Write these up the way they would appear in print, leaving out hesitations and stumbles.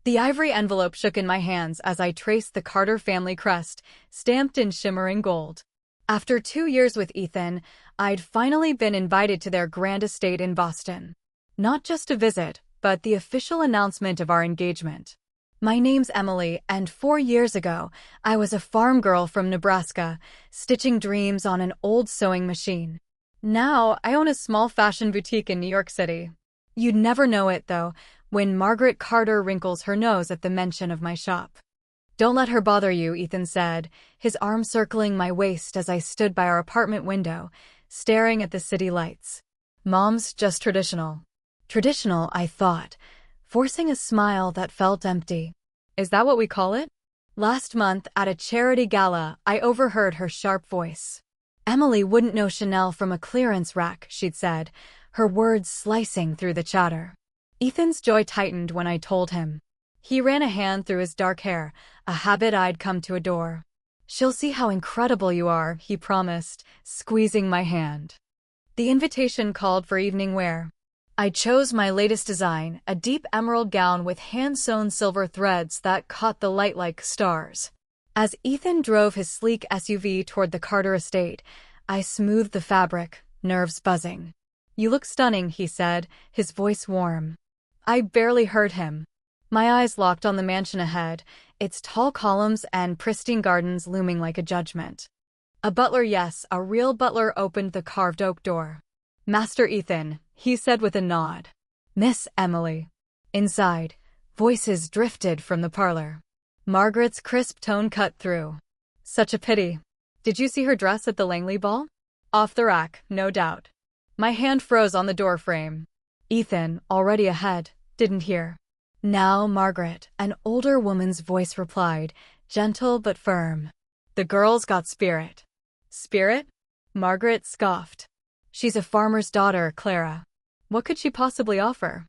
The ivory envelope shook in my hands as I traced the Carter family crest, stamped in shimmering gold. After 2 years with Ethan, I'd finally been invited to their grand estate in Boston. Not just a visit, but the official announcement of our engagement. My name's Emily, and 4 years ago, I was a farm girl from Nebraska, stitching dreams on an old sewing machine. Now, I own a small fashion boutique in New York City. You'd never know it, though, when Margaret Carter wrinkles her nose at the mention of my shop. "Don't let her bother you," Ethan said, his arm circling my waist as I stood by our apartment window, staring at the city lights. "Mom's just traditional." Traditional, I thought, forcing a smile that felt empty. "Is that what we call it?" Last month, at a charity gala, I overheard her sharp voice. "Emily wouldn't know Chanel from a clearance rack," she'd said, her words slicing through the chatter. Ethan's jaw tightened when I told him. He ran a hand through his dark hair, a habit I'd come to adore. "She'll see how incredible you are," he promised, squeezing my hand. The invitation called for evening wear. I chose my latest design, a deep emerald gown with hand-sewn silver threads that caught the light like stars. As Ethan drove his sleek SUV toward the Carter estate, I smoothed the fabric, nerves buzzing. "You look stunning," he said, his voice warm. I barely heard him. My eyes locked on the mansion ahead, its tall columns and pristine gardens looming like a judgment. A butler, yes, a real butler, opened the carved oak door. "Master Ethan," he said with a nod. "Miss Emily." Inside, voices drifted from the parlor. Margaret's crisp tone cut through. "Such a pity. Did you see her dress at the Langley ball?" "Off the rack, no doubt." My hand froze on the door frame. Ethan, already ahead, didn't hear. Now Margaret, an older woman's voice replied, gentle but firm. "The girl's got spirit." "Spirit?" Margaret scoffed. "She's a farmer's daughter, Clara. What could she possibly offer?"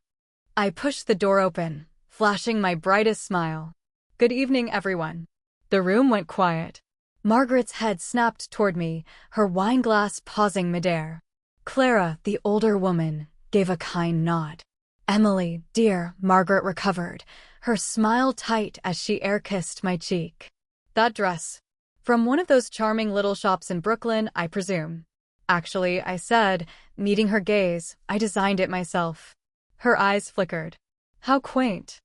I pushed the door open, flashing my brightest smile. "Good evening, everyone." The room went quiet. Margaret's head snapped toward me, her wine glass pausing midair. Clara, the older woman, gave a kind nod. "Emily, dear," Margaret recovered, her smile tight as she air-kissed my cheek. "That dress. From one of those charming little shops in Brooklyn, I presume." "Actually," I said, meeting her gaze, "I designed it myself." Her eyes flickered. "How quaint."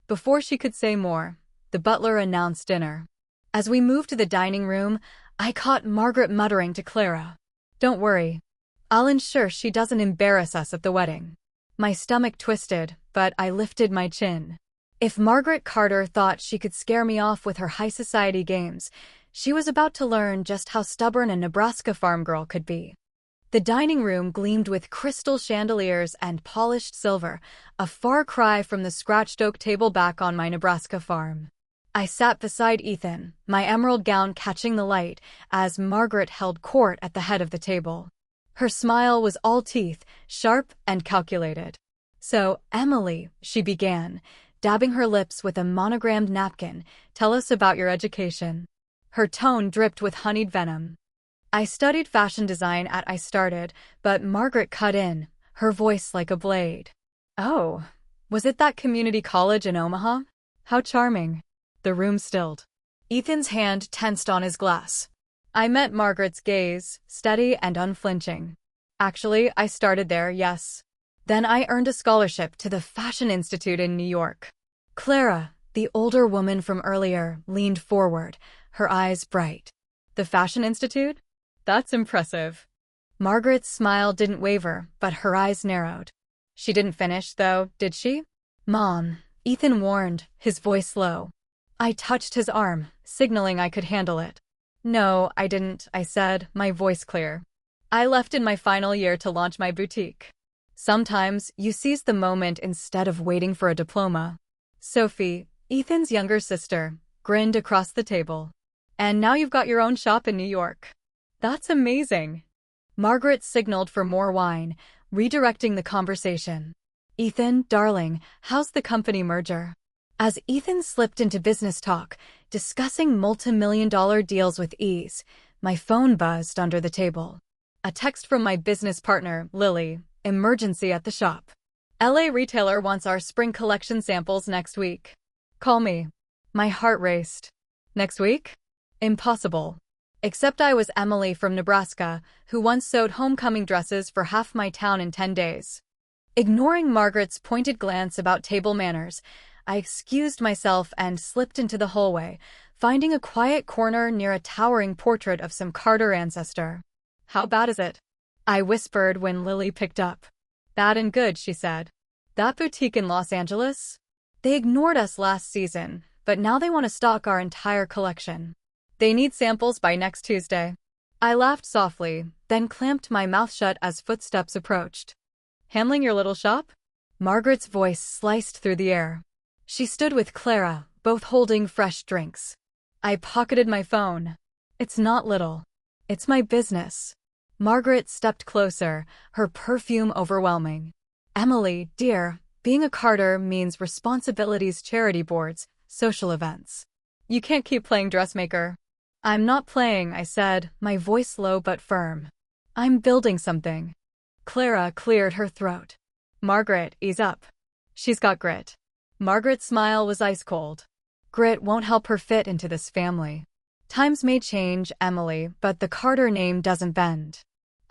Before she could say more, the butler announced dinner. As we moved to the dining room, I caught Margaret muttering to Clara, "Don't worry. I'll ensure she doesn't embarrass us at the wedding." My stomach twisted, but I lifted my chin. If Margaret Carter thought she could scare me off with her high society games, she was about to learn just how stubborn a Nebraska farm girl could be. The dining room gleamed with crystal chandeliers and polished silver, a far cry from the scratched oak table back on my Nebraska farm. I sat beside Ethan, my emerald gown catching the light, as Margaret held court at the head of the table. Her smile was all teeth, sharp and calculated. "So, Emily," she began, dabbing her lips with a monogrammed napkin, "tell us about your education." Her tone dripped with honeyed venom. I studied fashion design at I started, but Margaret cut in, her voice like a blade. "Oh, was it that community college in Omaha? How charming." The room stilled. Ethan's hand tensed on his glass. I met Margaret's gaze, steady and unflinching. "Actually, I started there, yes. Then I earned a scholarship to the Fashion Institute in New York." Clara, the older woman from earlier, leaned forward, her eyes bright. "The Fashion Institute? That's impressive." Margaret's smile didn't waver, but her eyes narrowed. "She didn't finish, though, did she?" "Mom," Ethan warned, his voice low. I touched his arm, signaling I could handle it. "No, I didn't," I said, my voice clear. "I left in my final year to launch my boutique." Sometimes, you seize the moment instead of waiting for a diploma. Sophie, Ethan's younger sister, grinned across the table. "And now you've got your own shop in New York." "That's amazing." Margaret signaled for more wine, redirecting the conversation. "Ethan, darling, how's the company merger?" As Ethan slipped into business talk, discussing multi-million-dollar deals with ease, my phone buzzed under the table. A text from my business partner, Lily, emergency at the shop. LA retailer wants our spring collection samples next week. Call me. My heart raced. Next week? Impossible. Except I was Emily from Nebraska, who once sewed homecoming dresses for half my town in 10 days. Ignoring Margaret's pointed glance about table manners, I excused myself and slipped into the hallway, finding a quiet corner near a towering portrait of some Carter ancestor. How bad is it? I whispered when Lily picked up. Bad and good, she said. That boutique in Los Angeles? They ignored us last season, but now they want to stock our entire collection. They need samples by next Tuesday. I laughed softly, then clamped my mouth shut as footsteps approached. Handling your little shop? Margaret's voice sliced through the air. She stood with Clara, both holding fresh drinks. I pocketed my phone. It's not little. It's my business. Margaret stepped closer, her perfume overwhelming. Emily, dear, being a Carter means responsibilities, charity boards, social events. You can't keep playing dressmaker. I'm not playing, I said, my voice low but firm. I'm building something. Clara cleared her throat. Margaret, ease up. She's got grit. Margaret's smile was ice cold. Grit won't help her fit into this family. Times may change, Emily, but the Carter name doesn't bend.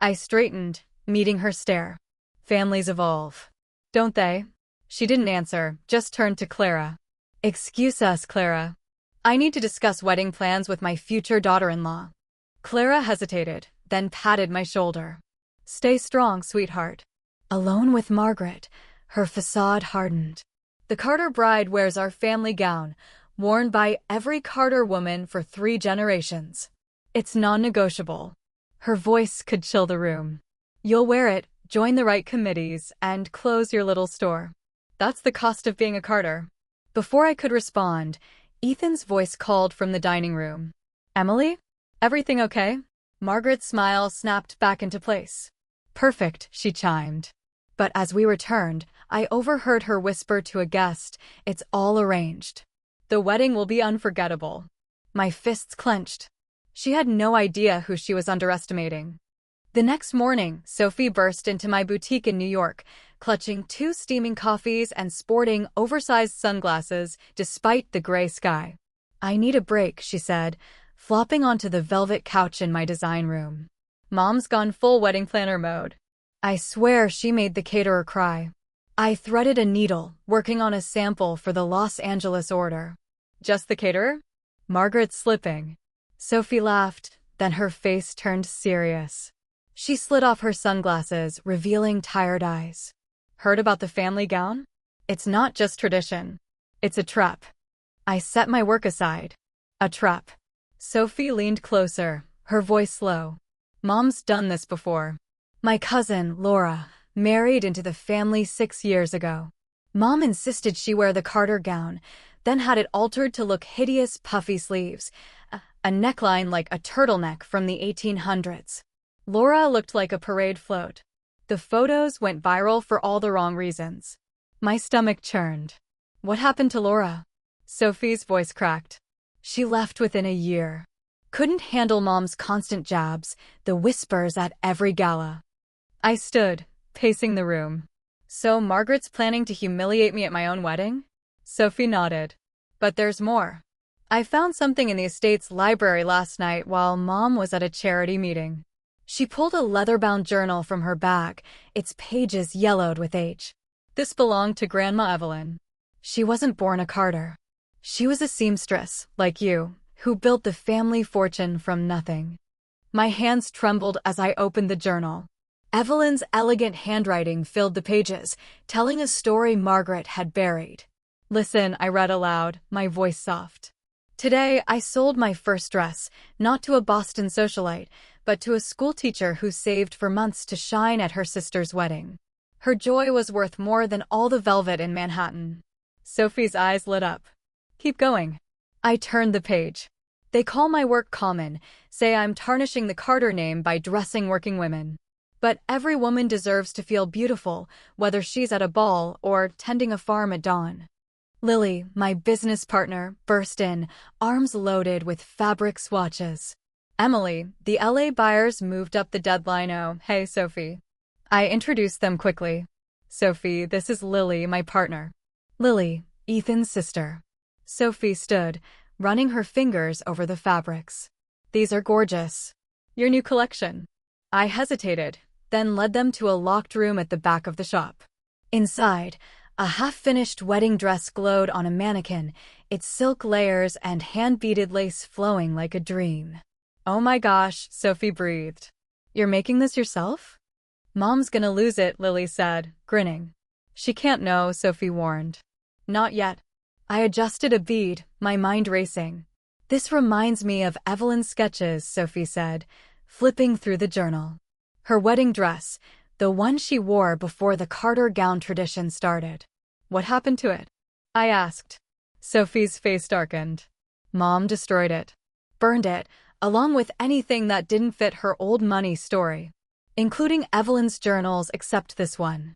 I straightened, meeting her stare. Families evolve. Don't they? She didn't answer, just turned to Clara. Excuse us, Clara. I need to discuss wedding plans with my future daughter-in-law. Clara hesitated, then patted my shoulder. Stay strong, sweetheart. Alone with Margaret, her facade hardened. The Carter bride wears our family gown, worn by every Carter woman for 3 generations. It's non-negotiable. Her voice could chill the room. You'll wear it, join the right committees, and close your little store. That's the cost of being a Carter. Before I could respond, Ethan's voice called from the dining room. Emily? Everything okay? Margaret's smile snapped back into place. Perfect, she chimed. But as we returned, I overheard her whisper to a guest, it's all arranged. The wedding will be unforgettable. My fists clenched. She had no idea who she was underestimating. The next morning, Sophie burst into my boutique in New York, clutching 2 steaming coffees and sporting oversized sunglasses despite the gray sky. I need a break, she said, flopping onto the velvet couch in my design room. Mom's gone full wedding planner mode. I swear she made the caterer cry. I threaded a needle, working on a sample for the Los Angeles order. Just the caterer? Margaret's slipping. Sophie laughed, then her face turned serious. She slid off her sunglasses, revealing tired eyes. Heard about the family gown? It's not just tradition. It's a trap. I set my work aside. A trap. Sophie leaned closer, her voice low. Mom's done this before. My cousin, Laura, married into the family 6 years ago. Mom insisted she wear the Carter gown, then had it altered to look hideous puffy sleeves, a neckline like a turtleneck from the 1800s. Laura looked like a parade float. The photos went viral for all the wrong reasons. My stomach churned. What happened to Laura? Sophie's voice cracked. She left within a year. Couldn't handle Mom's constant jabs, the whispers at every gala. I stood, pacing the room. So Margaret's planning to humiliate me at my own wedding? Sophie nodded. But there's more. I found something in the estate's library last night while Mom was at a charity meeting. She pulled a leather-bound journal from her bag, its pages yellowed with age. This belonged to Grandma Evelyn. She wasn't born a Carter. She was a seamstress, like you, who built the family fortune from nothing. My hands trembled as I opened the journal. Evelyn's elegant handwriting filled the pages, telling a story Margaret had buried. Listen, I read aloud, my voice soft. Today, I sold my first dress, not to a Boston socialite, but to a schoolteacher who saved for months to shine at her sister's wedding. Her joy was worth more than all the velvet in Manhattan. Sophie's eyes lit up. Keep going. I turned the page. They call my work common, say I'm tarnishing the Carter name by dressing working women. But every woman deserves to feel beautiful, whether she's at a ball or tending a farm at dawn. Lily, my business partner, burst in, arms loaded with fabric swatches. Emily, the LA buyers moved up the deadline. Oh, hey, Sophie. I introduced them quickly. Sophie, this is Lily, my partner. Lily, Ethan's sister. Sophie stood, running her fingers over the fabrics. These are gorgeous. Your new collection. I hesitated, then led them to a locked room at the back of the shop. Inside, a half-finished wedding dress glowed on a mannequin, its silk layers and hand-beaded lace flowing like a dream. Oh my gosh, Sophie breathed. You're making this yourself? Mom's gonna lose it, Lily said, grinning. She can't know, Sophie warned. Not yet. I adjusted a bead, my mind racing. This reminds me of Evelyn's sketches, Sophie said, flipping through the journal. Her wedding dress, the one she wore before the Carter gown tradition started. What happened to it? I asked. Sophie's face darkened. Mom destroyed it. Burned it, along with anything that didn't fit her old money story. Including Evelyn's journals except this one.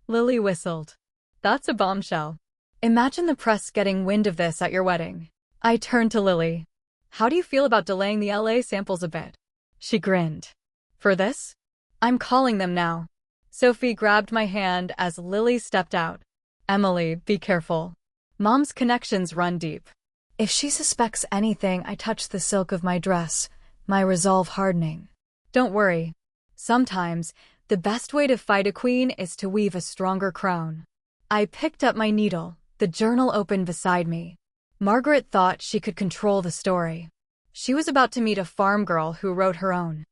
Lily whistled. That's a bombshell. Imagine the press getting wind of this at your wedding. I turned to Lily. How do you feel about delaying the LA samples a bit? She grinned. For this? I'm calling them now. Sophie grabbed my hand as Lily stepped out. Emily, be careful. Mom's connections run deep. If she suspects anything, I touch the silk of my dress, my resolve hardening. Don't worry. Sometimes, the best way to fight a queen is to weave a stronger crown. I picked up my needle, the journal open beside me. Margaret thought she could control the story. She was about to meet a farm girl who wrote her own.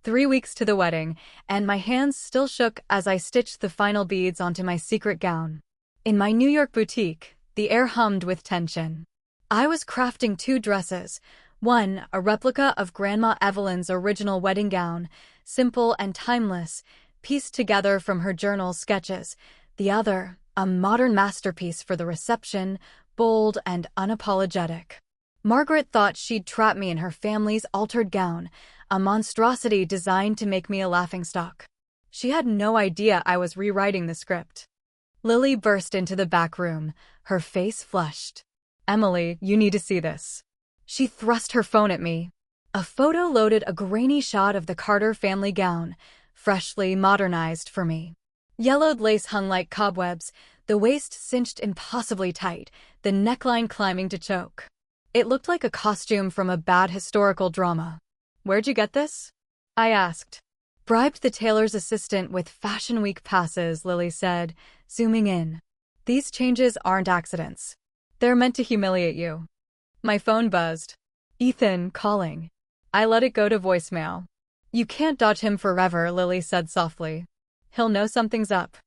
3 weeks to the wedding, and my hands still shook as I stitched the final beads onto my secret gown. In my New York boutique, the air hummed with tension. I was crafting 2 dresses, one a replica of Grandma Evelyn's original wedding gown, simple and timeless, pieced together from her journal sketches, the other, a modern masterpiece for the reception, bold and unapologetic. Margaret thought she'd trap me in her family's altered gown, a monstrosity designed to make me a laughingstock. She had no idea I was rewriting the script. Lily burst into the back room, her face flushed. Emily, you need to see this. She thrust her phone at me. A photo loaded a grainy shot of the Carter family gown, freshly modernized for me. Yellowed lace hung like cobwebs, the waist cinched impossibly tight, the neckline climbing to choke. It looked like a costume from a bad historical drama. Where'd you get this? I asked. Bribed the tailor's assistant with Fashion Week passes, Lily said, zooming in. These changes aren't accidents. They're meant to humiliate you. My phone buzzed. Ethan, calling. I let it go to voicemail. You can't dodge him forever, Lily said softly. He'll know something's up.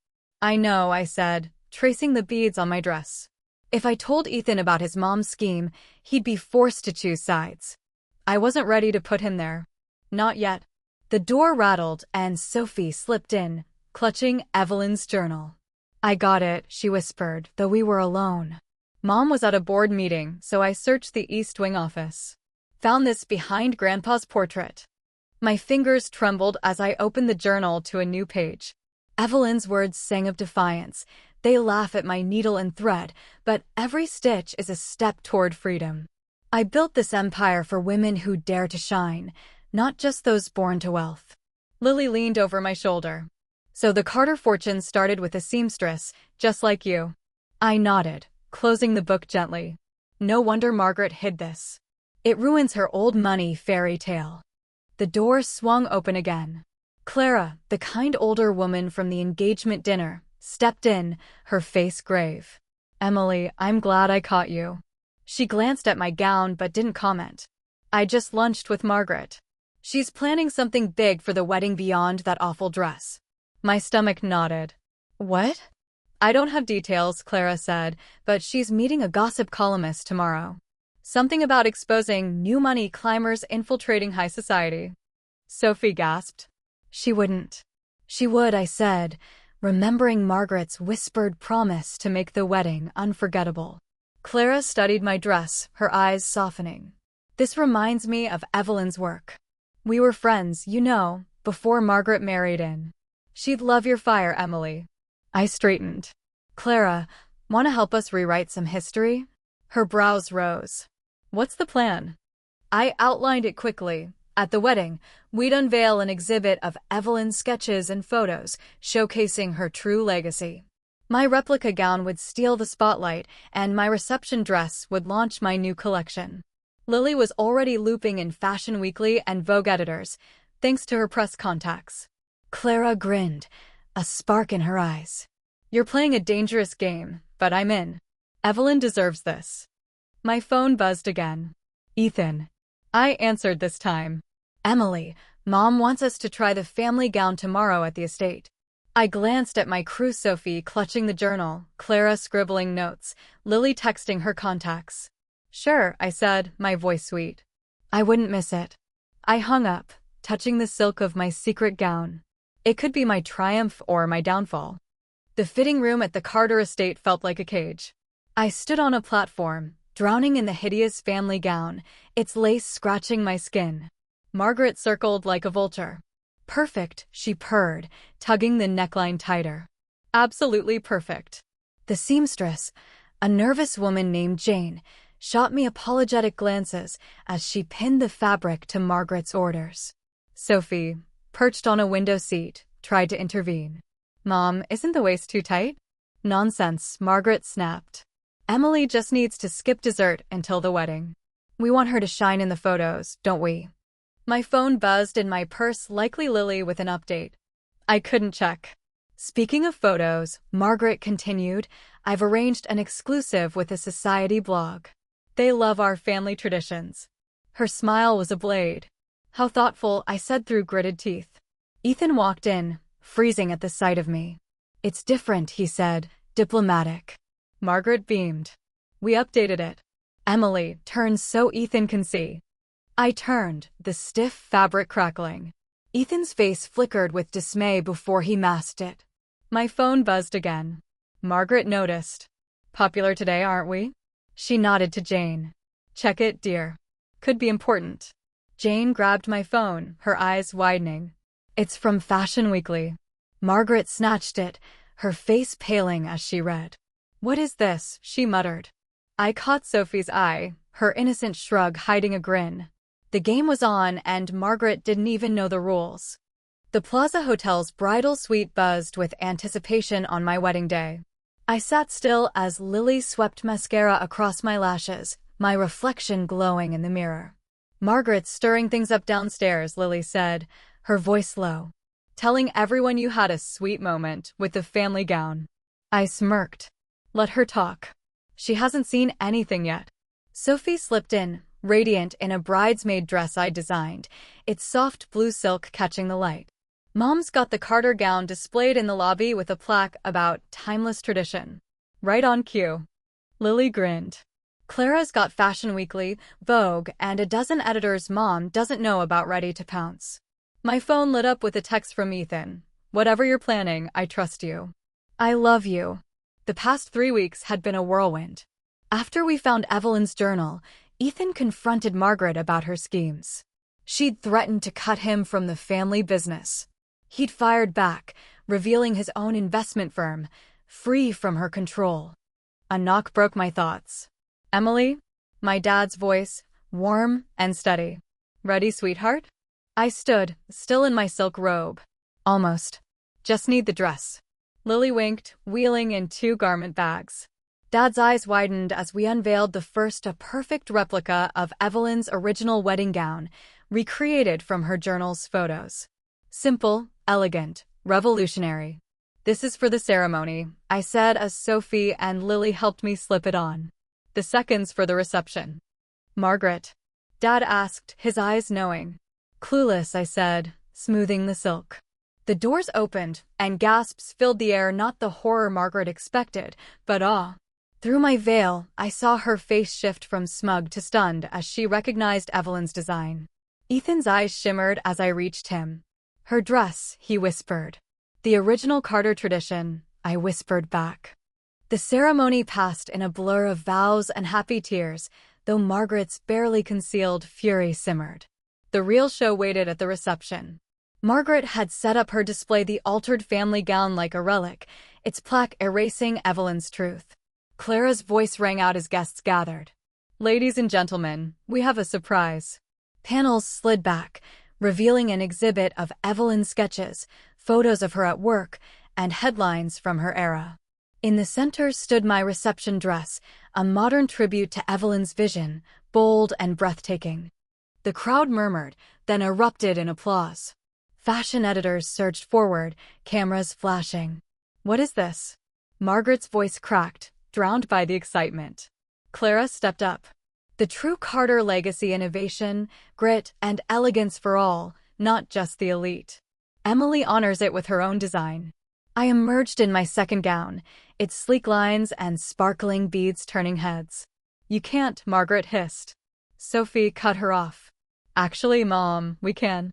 I know, I said, tracing the beads on my dress. If I told Ethan about his mom's scheme, he'd be forced to choose sides. I wasn't ready to put him there. Not yet. The door rattled and Sophie slipped in, clutching Evelyn's journal. I got it, she whispered, though we were alone. Mom was at a board meeting, so I searched the East Wing office. Found this behind Grandpa's portrait. My fingers trembled as I opened the journal to a new page. Evelyn's words sang of defiance. They laugh at my needle and thread, but every stitch is a step toward freedom. I built this empire for women who dare to shine, not just those born to wealth. Lily leaned over my shoulder. So the Carter fortune started with a seamstress, just like you. I nodded, closing the book gently. No wonder Margaret hid this. It ruins her old money fairy tale. The door swung open again. Clara, the kind older woman from the engagement dinner, stepped in, her face grave. Emily, I'm glad I caught you. She glanced at my gown but didn't comment. I just lunched with Margaret. She's planning something big for the wedding beyond that awful dress. My stomach nodded. What? I don't have details, Clara said, but she's meeting a gossip columnist tomorrow. Something about exposing new money climbers infiltrating high society. Sophie gasped. She wouldn't. She would, I said, remembering Margaret's whispered promise to make the wedding unforgettable. Clara studied my dress, her eyes softening. This reminds me of Evelyn's work. We were friends, you know, before Margaret married in. She'd love your fire, Emily. I straightened. Clara, want to help us rewrite some history? Her brows rose. What's the plan? I outlined it quickly. At the wedding, we'd unveil an exhibit of Evelyn's sketches and photos, showcasing her true legacy. My replica gown would steal the spotlight, and my reception dress would launch my new collection. Lily was already looping in Fashion Weekly and Vogue editors, thanks to her press contacts. Clara grinned, a spark in her eyes. You're playing a dangerous game, but I'm in. Evelyn deserves this. My phone buzzed again. Ethan. I answered this time. Emily, Mom wants us to try the family gown tomorrow at the estate. I glanced at my crew, Sophie clutching the journal, Clara scribbling notes, Lily texting her contacts. Sure, I said, my voice sweet. I wouldn't miss it. I hung up, touching the silk of my secret gown. It could be my triumph or my downfall. The fitting room at the Carter estate felt like a cage. I stood on a platform, drowning in the hideous family gown, its lace scratching my skin. Margaret circled like a vulture. Perfect, she purred, tugging the neckline tighter. Absolutely perfect. The seamstress, a nervous woman named Jane, shot me apologetic glances as she pinned the fabric to Margaret's orders. Sophie, perched on a window seat, tried to intervene. Mom, isn't the waist too tight? Nonsense, Margaret snapped. Emily just needs to skip dessert until the wedding. We want her to shine in the photos, don't we? My phone buzzed in my purse, likely Lily with an update. I couldn't check. Speaking of photos, Margaret continued, I've arranged an exclusive with a society blog. They love our family traditions. Her smile was a blade. How thoughtful, I said through gritted teeth. Ethan walked in, freezing at the sight of me. It's different, he said, diplomatic. Margaret beamed. We updated it. Emily, turn so Ethan can see. I turned, the stiff fabric crackling. Ethan's face flickered with dismay before he masked it. My phone buzzed again. Margaret noticed. Popular today, aren't we? She nodded to Jane. Check it, dear. Could be important. Jane grabbed my phone, her eyes widening. It's from Fashion Weekly. Margaret snatched it, her face paling as she read. What is this? She muttered. I caught Sophie's eye, her innocent shrug hiding a grin. The game was on, and Margaret didn't even know the rules. The Plaza Hotel's bridal suite buzzed with anticipation on my wedding day. I sat still as Lily swept mascara across my lashes, my reflection glowing in the mirror. Margaret's stirring things up downstairs, Lily said, her voice low. Telling everyone you had a sweet moment with the family gown. I smirked. Let her talk. She hasn't seen anything yet. Sophie slipped in, radiant in a bridesmaid dress I designed, its soft blue silk catching the light. Mom's got the Carter gown displayed in the lobby with a plaque about timeless tradition. Right on cue. Lily grinned. Clara's got Fashion Weekly, Vogue, and a dozen editors Mom doesn't know about ready to pounce. My phone lit up with a text from Ethan. Whatever you're planning, I trust you. I love you. The past 3 weeks had been a whirlwind. After we found Evelyn's journal, Ethan confronted Margaret about her schemes. She'd threatened to cut him from the family business. He'd fired back, revealing his own investment firm, free from her control. A knock broke my thoughts. Emily? My dad's voice, warm and steady. Ready, sweetheart? I stood, still in my silk robe. Almost. Just need the dress. Lily winked, wheeling in 2 garment bags. Dad's eyes widened as we unveiled the first a perfect replica of Evelyn's original wedding gown, recreated from her journal's photos. Simple, elegant, revolutionary. This is for the ceremony, I said as Sophie and Lily helped me slip it on. The second's for the reception. Margaret? Dad asked, his eyes knowing. Clueless, I said, smoothing the silk. The doors opened, and gasps filled the air, not the horror Margaret expected, but awe. Through my veil, I saw her face shift from smug to stunned as she recognized Evelyn's design. Ethan's eyes shimmered as I reached him. Her dress, he whispered. The original Carter tradition, I whispered back. The ceremony passed in a blur of vows and happy tears, though Margaret's barely concealed fury simmered. The real show waited at the reception. Margaret had set up her display, the altered family gown like a relic, its plaque erasing Evelyn's truth. Clara's voice rang out as guests gathered. Ladies and gentlemen, we have a surprise. Panels slid back, revealing an exhibit of Evelyn's sketches, photos of her at work, and headlines from her era. In the center stood my reception dress, a modern tribute to Evelyn's vision, bold and breathtaking. The crowd murmured, then erupted in applause. Fashion editors surged forward, cameras flashing. "What is this?" Margaret's voice cracked, drowned by the excitement. Clara stepped up. "The true Carter legacy: innovation, grit, and elegance for all, not just the elite. Emily honors it with her own design." I emerged in my second gown, its sleek lines and sparkling beads turning heads. "You can't," Margaret hissed. Sophie cut her off. "Actually, Mom, we can."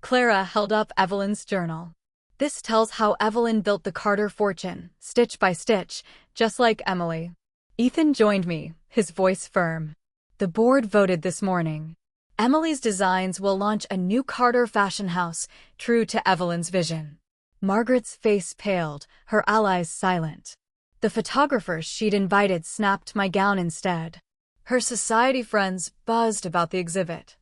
Clara held up Evelyn's journal. "This tells how Evelyn built the Carter fortune, stitch by stitch, just like Emily." Ethan joined me, his voice firm. "The board voted this morning. Emily's designs will launch a new Carter fashion house, true to Evelyn's vision." Margaret's face paled, her allies silent. The photographers she'd invited snapped my gown instead. Her society friends buzzed about the exhibit.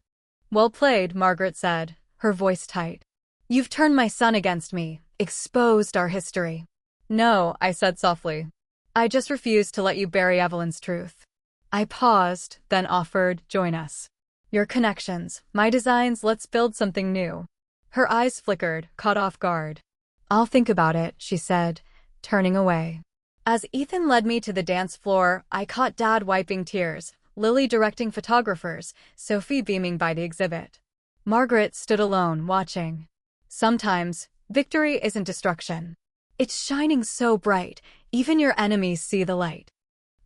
"Well played," Margaret said, her voice tight. "You've turned my son against me, exposed our history." "No," I said softly. "I just refuse to let you bury Evelyn's truth." I paused, then offered, "Join us. Your connections, my designs, let's build something new." Her eyes flickered, caught off guard. "I'll think about it," she said, turning away. As Ethan led me to the dance floor, I caught Dad wiping tears, Lily directing photographers, Sophie beaming by the exhibit. Margaret stood alone, watching. Sometimes, victory isn't destruction. It's shining so bright, even your enemies see the light.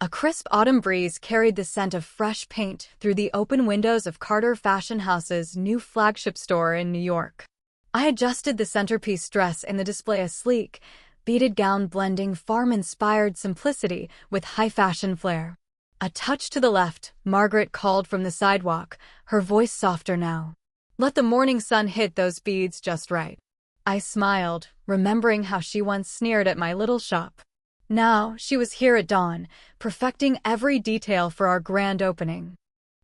A crisp autumn breeze carried the scent of fresh paint through the open windows of Carter Fashion House's new flagship store in New York. I adjusted the centerpiece dress in the display, a sleek, beaded gown blending farm-inspired simplicity with high-fashion flair. A touch to the left, Margaret called from the sidewalk, her voice softer now. "Let the morning sun hit those beads just right." I smiled, remembering how she once sneered at my little shop. Now, she was here at dawn, perfecting every detail for our grand opening.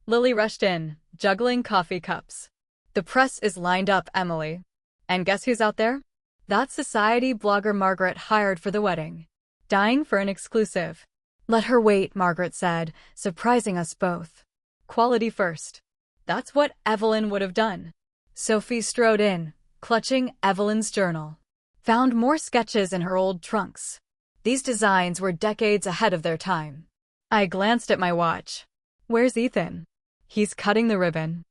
Lily rushed in, juggling coffee cups. "The press is lined up, Emily. And guess who's out there? That society blogger Margaret hired for the wedding. Dying for an exclusive." "Let her wait," Margaret said, surprising us both. "Quality first." That's what Evelyn would have done. Sophie strode in, clutching Evelyn's journal. Found more sketches in her old trunks. These designs were decades ahead of their time. I glanced at my watch. "Where's Ethan?" "He's cutting the ribbon."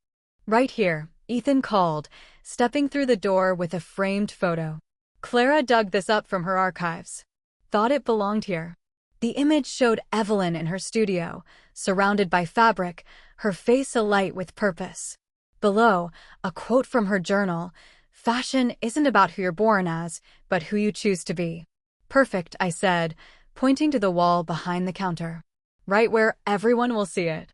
"Right here," Ethan called, stepping through the door with a framed photo. Clara dug this up from her archives. Thought it belonged here. The image showed Evelyn in her studio, surrounded by fabric, her face alight with purpose. Below, a quote from her journal: "Fashion isn't about who you're born as, but who you choose to be." "Perfect," I said, pointing to the wall behind the counter. "Right where everyone will see it."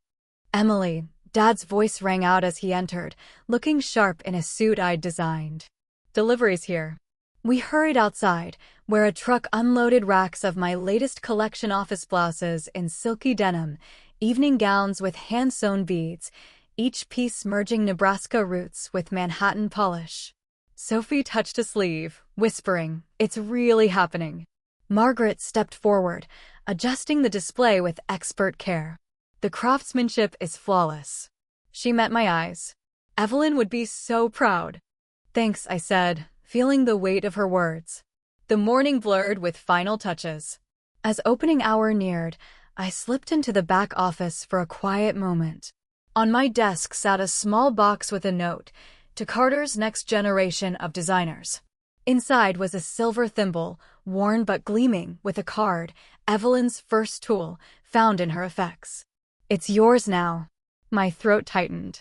"Emily," Dad's voice rang out as he entered, looking sharp in a suit I'd designed. "Delivery's here." We hurried outside, where a truck unloaded racks of my latest collection: office blouses in silky denim, evening gowns with hand-sewn beads, each piece merging Nebraska roots with Manhattan polish. Sophie touched a sleeve, whispering, "It's really happening." Margaret stepped forward, adjusting the display with expert care. "The craftsmanship is flawless." She met my eyes. "Evelyn would be so proud." "Thanks," I said, feeling the weight of her words. The morning blurred with final touches. As opening hour neared, I slipped into the back office for a quiet moment. On my desk sat a small box with a note: "To Carter's next generation of designers." Inside was a silver thimble, worn but gleaming, with a card: "Evelyn's first tool, found in her effects. It's yours now." My throat tightened.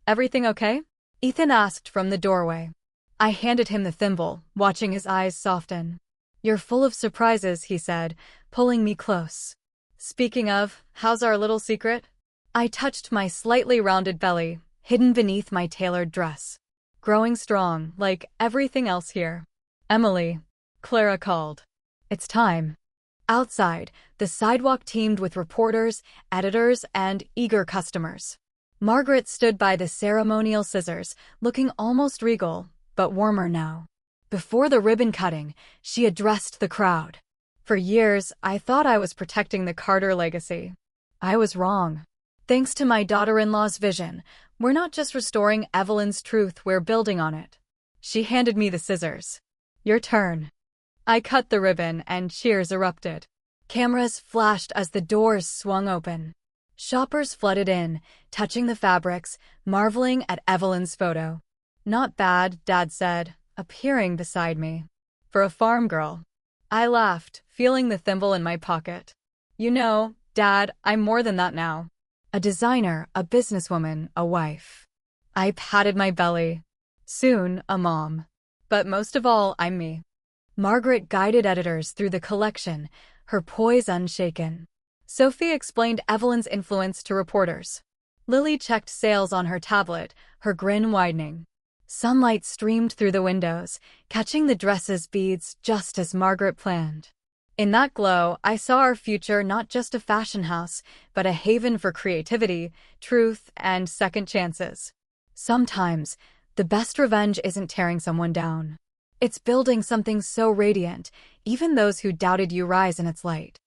"Everything okay?" Ethan asked from the doorway. I handed him the thimble, watching his eyes soften. "You're full of surprises," he said, pulling me close. "Speaking of, how's our little secret?" I touched my slightly rounded belly, hidden beneath my tailored dress. "Growing strong, like everything else here." "Emily," Clara called. "It's time." Outside, the sidewalk teemed with reporters, editors, and eager customers. Margaret stood by the ceremonial scissors, looking almost regal, but warmer now. Before the ribbon cutting, she addressed the crowd. For years, I thought I was protecting the Carter legacy. I was wrong. Thanks to my daughter-in-law's vision, we're not just restoring Evelyn's truth, we're building on it. She handed me the scissors. Your turn. I cut the ribbon and cheers erupted. Cameras flashed as the doors swung open. Shoppers flooded in, touching the fabrics, marveling at Evelyn's photo. Not bad, Dad said, appearing beside me. For a farm girl. I laughed, feeling the thimble in my pocket. You know, Dad, I'm more than that now. A designer, a businesswoman, a wife. I patted my belly. Soon, a mom. But most of all, I'm me. Margaret guided editors through the collection, her poise unshaken. Sophie explained Evelyn's influence to reporters. Lily checked sales on her tablet, her grin widening. Sunlight streamed through the windows, catching the dress's beads just as Margaret planned. In that glow, I saw our future not just a fashion house, but a haven for creativity, truth, and second chances. Sometimes, the best revenge isn't tearing someone down. It's building something so radiant, even those who doubted you rise in its light.